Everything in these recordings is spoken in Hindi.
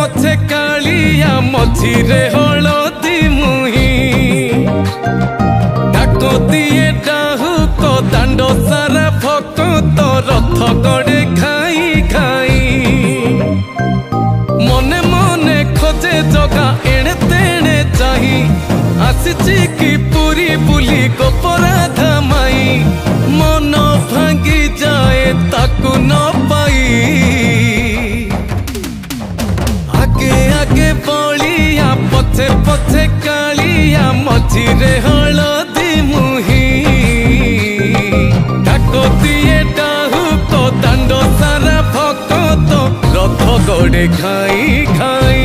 पछे कालिया मझिरे हलदी मुही डाको दिए डाहुक दांड सारा भक्त रथ गड़े खाई खाई मने मने खोजे जगा एणे तेणे चाही आसीची कि पूरी बुली गोपराधा माई मन भांगी जाए ताकू न पाई आगे आगे बलिया पछे पछे कालिया मझिरे हलदी मुही डाको दिए डाहुक दांड सारा भक्त रथ गड़े खाई खाई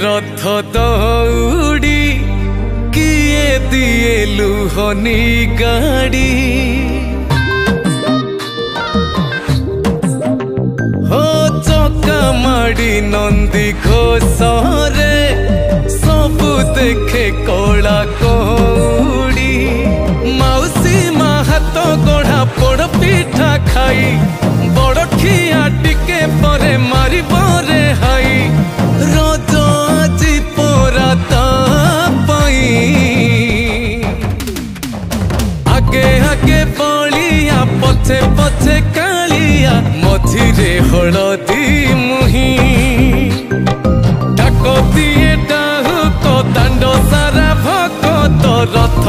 रथ दौड़ी किए दिए लुहनी गाड़ी हो चका माड़ी नंदी घोषरे सबु देखे कला कौड़ी मौसी माँ हाथ गढ़ा पोड़ पिठा खाई बड़ खिया टिके परे मारी बरे हाई रज आजी पोराता पाई आगे आगे बलिया पछे पछे कालिया मझिरे हलदी मुही डाको दिए डाहुक दांड सारा भक्त रथ